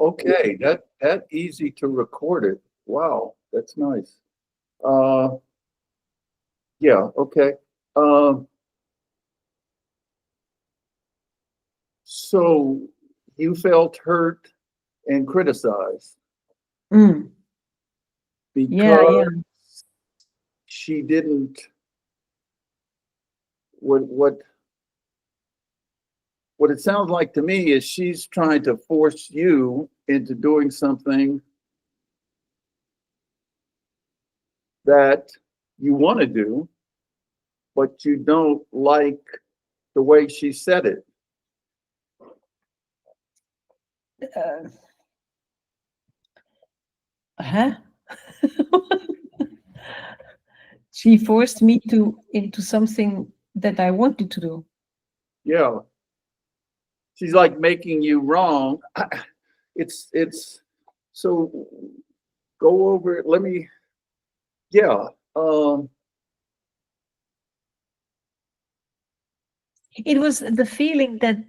okay. That easy to record it. Wow, that's nice. Uh, yeah, okay. Um, so you felt hurt and criticized Mm. Yeah, because yeah. she didn't what what it sounds like to me is she's trying to force you into doing something that you want to do, but you don't like the way she said it. Uh, huh? She forced me to into something that I wanted to do. Yeah, she's like making you wrong. It's so go over it. Let me. Yeah. It was the feeling that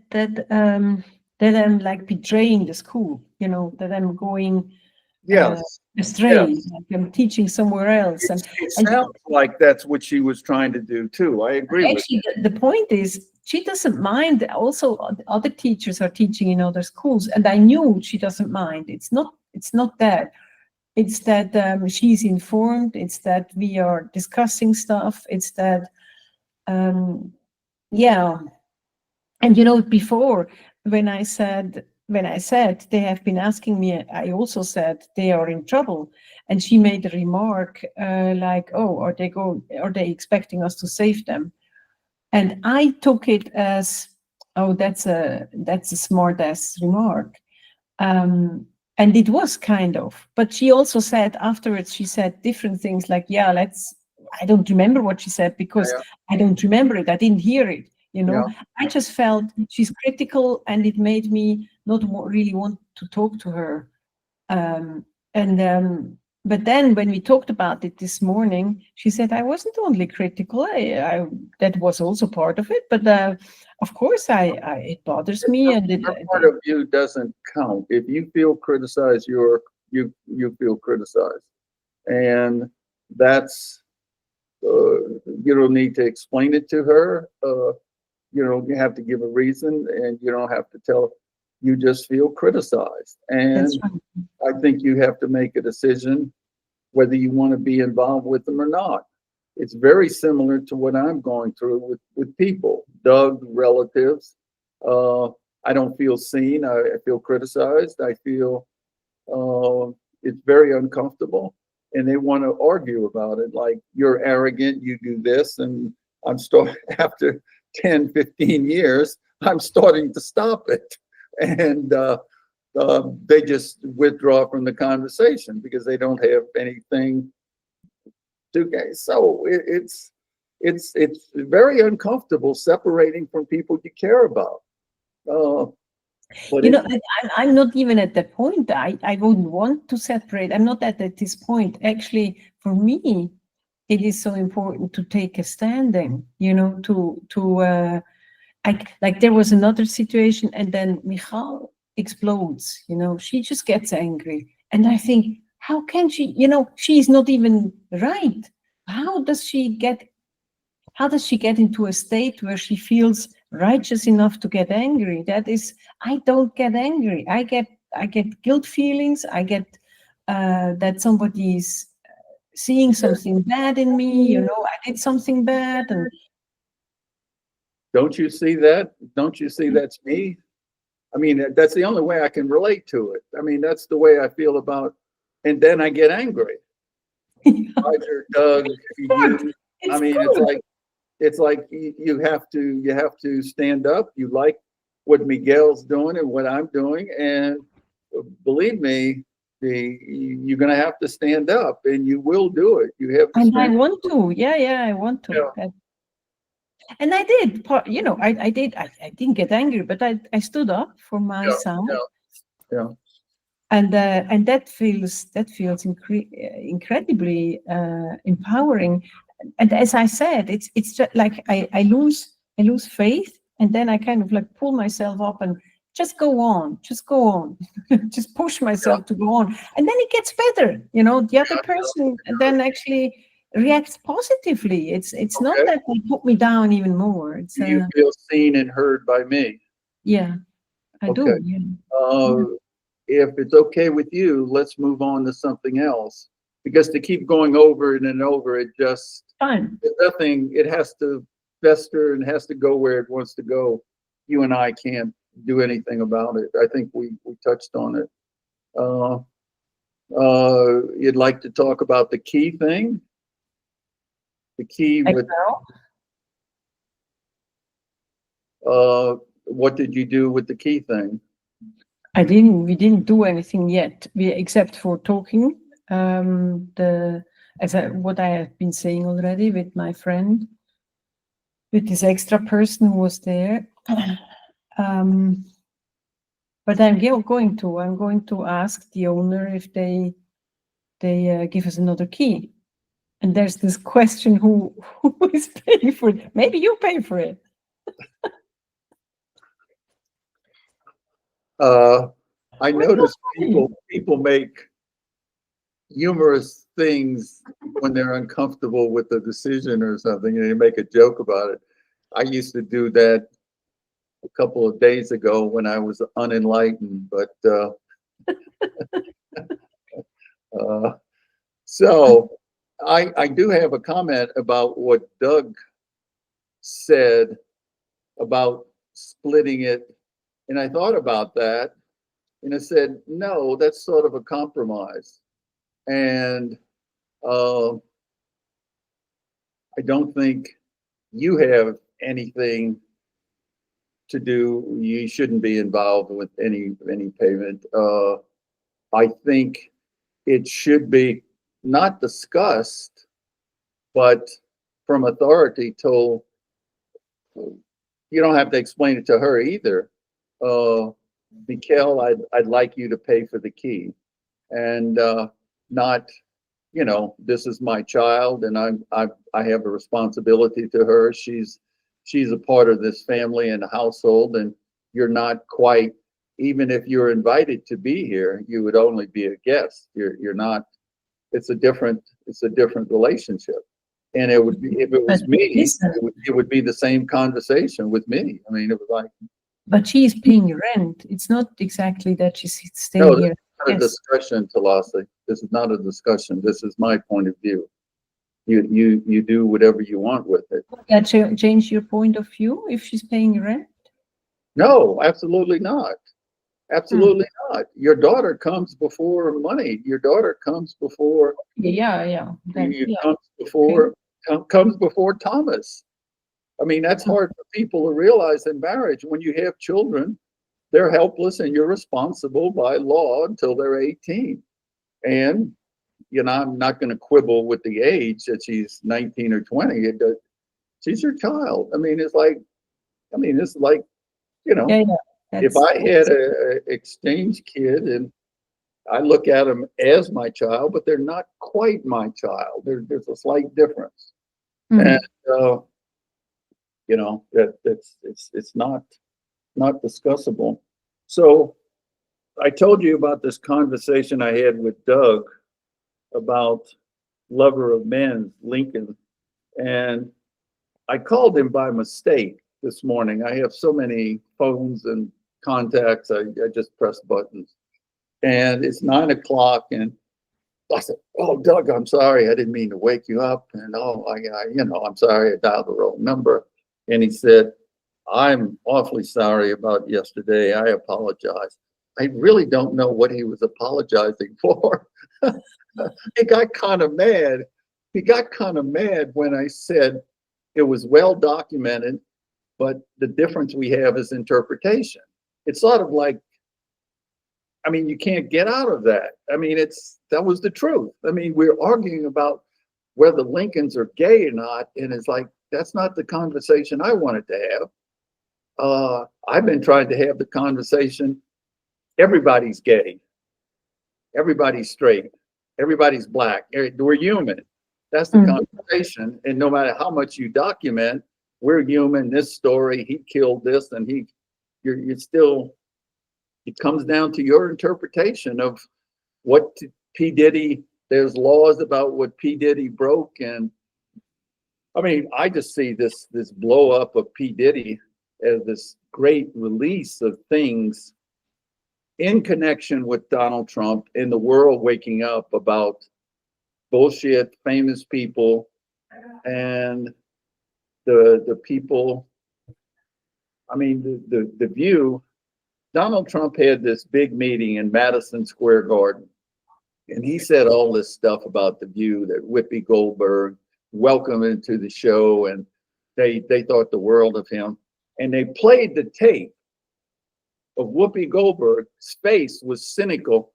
I'm like betraying the school, that I'm going uh, Yes. astray, Yes. like I'm teaching somewhere else. It And sounds like that's what she was trying to do too. I agree with actually, the point is, she doesn't mind. Also, other teachers are teaching in other schools, and I knew she doesn't mind. It's not that. It's that she's informed. It's that we are discussing stuff. It's that, um, yeah. And before, when I said they have been asking me, I also said they are in trouble, and she made a remark like, "Oh, are they expecting us to save them?" And I took it as, "Oh, that's a smart ass remark." And it was kind of, but she also said afterwards, she said different things like, "Yeah, let's." I don't remember what she said because you. I don't remember it. I didn't hear it. Yeah. I just felt she's critical, and it made me not really want to talk to her. Um, and But then when we talked about it this morning, she said I wasn't only critical. I that was also part of it, but of course, it bothers me, and Your part of you doesn't count. If you feel criticized, you feel criticized, and that's you don't need to explain it to her. You have to give a reason, and you don't have to tell. You just feel criticized, that's and right. I think you have to make a decision whether you want to be involved with them or not. It's very similar to what I'm going through with people, Doug, relatives. Uh, I don't feel seen. I feel criticized. I feel it's very uncomfortable. And they want to argue about it like, you're arrogant, you do this. And I'm starting, after 10, 15 years, I'm starting to stop it. And they just withdraw from the conversation because they don't have anything to gain. So it's very uncomfortable separating from people you care about. Uh, but You it know, I'm not even at that point. I wouldn't want to separate. I'm not at this point. Actually, for me, it is so important to take a standing. Like there was another situation, and then Michal explodes. She just gets angry, and I think, how can she? She's not even right. How does she get how does she get into a state where she feels righteous enough to get angry? That is, I don't get angry. I get guilt feelings. I get that somebody's seeing something bad in me. I did something bad, and don't you see that? Don't you see that's me? I mean, that's the only way I can relate to it. I mean, that's the way I feel about, and then I get angry. Roger, Doug, good. you. I It's mean, good. it's like you have to stand up. You like what Miguel's doing and what I'm doing, and believe me, you're going to have to stand up, and you will do it. You have the And I strength. want to. Yeah, yeah, I want to. Yeah, And I did. I did. I didn't get angry, but I stood up for my yeah, side, yeah, yeah. and that feels incredibly empowering. And as I said, it's just like I lose faith, and then I kind of like pull myself up and just go on, just push myself to go on. And then it gets better, the other person then actually reacts positively. It's not Okay. that they put me down even more. It's, Do you feel seen and heard by me? yeah, I Okay. do, yeah. If it's okay with you, let's move on to something else. Because to keep going over it and over, it just, Fine. nothing, it has to fester and has to go where it wants to go. You and I can't do anything about it. I think we touched on it. You'd like to talk about the key thing? The key with, what did you do with the key thing? we didn't do anything yet, except for talking. What I have been saying already with my friend, with this extra person who was there. But I'm going to ask the owner if they give us another key. And there's this question, who is paying for it? Maybe you pay for it. I notice people make humorous things when they're uncomfortable with a decision or something, and they make a joke about it. I used to do that a couple of days ago when I was unenlightened, but so I do have a comment about what Doug said about splitting it, and I thought about that, and I said, no, that's sort of a compromise, and I don't think you have anything to do. You shouldn't be involved with any payment. I think it should be not discussed, but from authority told. You don't have to explain it to her either. Mikhail, I'd like you to pay for the key, and not, this is my child, and I have a responsibility to her. She's a part of this family and household, and you're not quite. Even if you're invited to be here, you would only be a guest. You're not. It's a different relationship. And it would be, if it was me, it would be the same conversation with me. I mean, it was like. But she's paying rent. It's not exactly that she's staying here. Not a discussion, Talasi. This is not a discussion. This is my point of view. You do whatever you want with it. Would that change your point of view if she's paying rent? No, absolutely not. Absolutely not. Your daughter comes before money. Your daughter comes before. Comes before Thomas. I mean, that's hard for people to realize in marriage. When you have children, they're helpless, and you're responsible by law until they're 18. And I'm not going to quibble with the age that she's 19 or 20. She's your child. I mean, it's like, if I had an exchange kid, and I look at them as my child, but they're not quite my child. There's a slight difference, and it's not discussable. So I told you about this conversation I had with Doug about Lover of Men, Lincoln, and I called him by mistake this morning. I have so many phones and contacts. I just press buttons, and it's 9 o'clock, and I said, "Oh, Doug, I'm sorry. I didn't mean to wake you up, and I'm sorry. I dialed the wrong number." And he said, "I'm awfully sorry about yesterday. I apologize." I really don't know what he was apologizing for. He got kind of mad. When I said it was well documented, but the difference we have is interpretation. It's sort of like, I mean, you can't get out of that. I mean, that was the truth. I mean, we're arguing about whether Lincolns are gay or not, and it's like, that's not the conversation I wanted to have. I've been trying to have the conversation. Everybody's gay. Everybody's straight. Everybody's black. We're human. That's the conversation. And no matter how much you document, we're human. This story, he killed this, and you're still it comes down to your interpretation of what P. Diddy, there's laws about what P. Diddy broke. And I mean, I just see this blow up of P. Diddy as this great release of things in connection with Donald Trump and the world waking up about bullshit, famous people, and the people. I mean, the View. Donald Trump had this big meeting in Madison Square Garden, and he said all this stuff about the View, that Whoopi Goldberg welcomed him to the show, and they thought the world of him. And they played the tape of Whoopi Goldberg's face was cynical.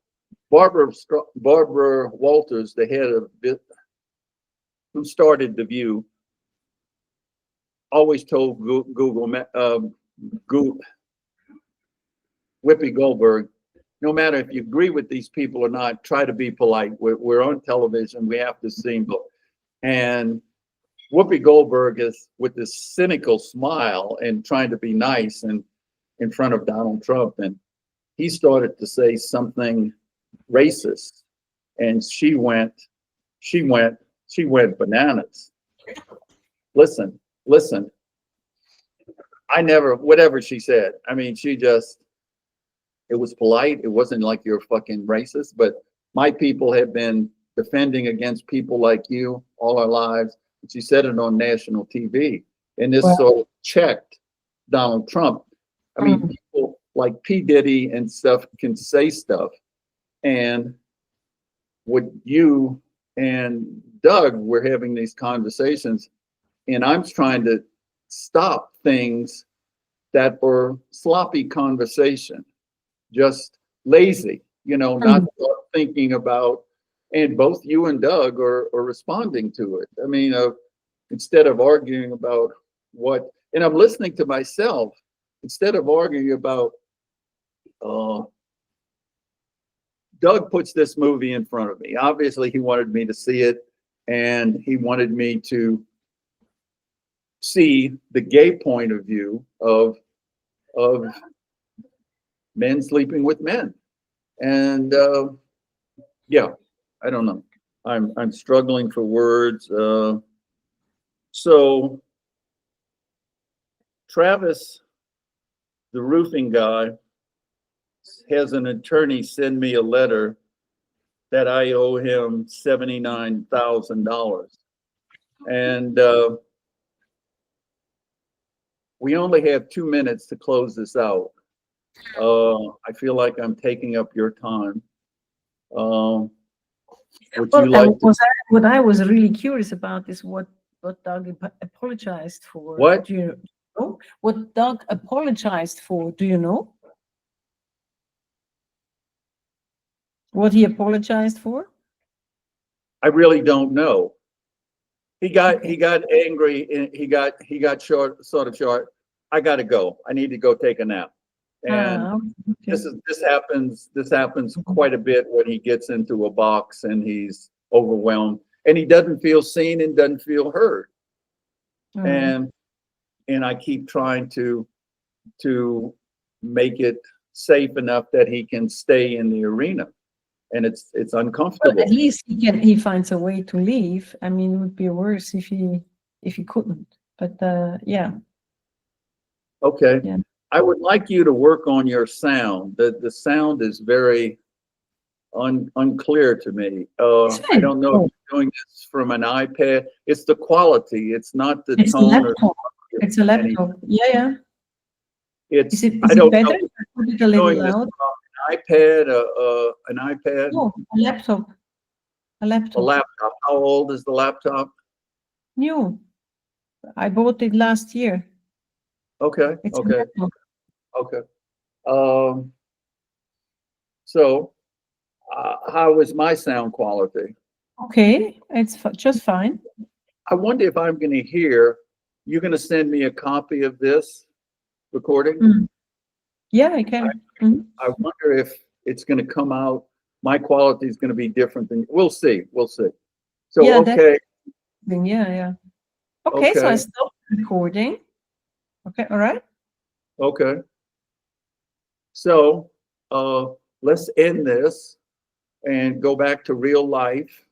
Barbara Walters, the head of who started the View, always told Whoopi Goldberg, no matter if you agree with these people or not, try to be polite. We're on television. We have to sing. And Whoopi Goldberg is with this cynical smile and trying to be nice and in front of Donald Trump. And he started to say something racist. And she went bananas. Listen. I never, whatever she said, I mean, it was polite. It wasn't like you're fucking racist, but my people have been defending against people like you all our lives. She said it on national TV, and this sort of checked Donald Trump. I mean, people like P. Diddy and stuff can say stuff, and what you and Doug were having these conversations, and I'm trying to stop things that were sloppy conversation, just lazy, not thinking about, and both you and Doug are responding to it. I mean, instead of arguing about what, and I'm listening to myself, instead of arguing about, Doug puts this movie in front of me. Obviously, he wanted me to see it, and he wanted me to see the gay point of view of men sleeping with men. And yeah, I don't know. I'm struggling for words. So Travis, the roofing guy, has an attorney send me a letter that I owe him $79,000. And we only have 2 minutes to close this out. I feel like I'm taking up your time. Would you like to? What I was really curious about is what Doug apologized for. What? Do you know? What Doug apologized for? Do you know? What he apologized for? I really don't know. He got angry and he got sort of short. I gotta go. I need to go take a nap. And Okay. this happens quite a bit when he gets into a box and he's overwhelmed and he doesn't feel seen and doesn't feel heard. And I keep trying to make it safe enough that he can stay in the arena. And it's uncomfortable. Well, at least he finds a way to leave. I mean, it would be worse if he couldn't. But yeah. Okay. Yeah. I would like you to work on your sound. The sound is very unclear to me. I don't know if you're doing this from an iPad. It's the quality. It's not the It's a tone. laptop. It's a laptop. Yeah. It's Is it I don't better? know. Put it a little Doing this loud. from an iPad. No, a laptop. A A laptop. laptop. How old is the laptop? New. I bought it last year. Okay. It's a Okay. laptop. Okay. So how is my sound quality? Okay, it's just fine. I wonder if I'm going to hear, you're going to send me a copy of this recording? Yeah, I can. I wonder if it's going to come out, my quality is going to be different than, we'll see. So, Yeah, okay. Yeah. Okay, so I Okay. stopped recording. Okay, all right. Okay. So, let's end this and go back to real life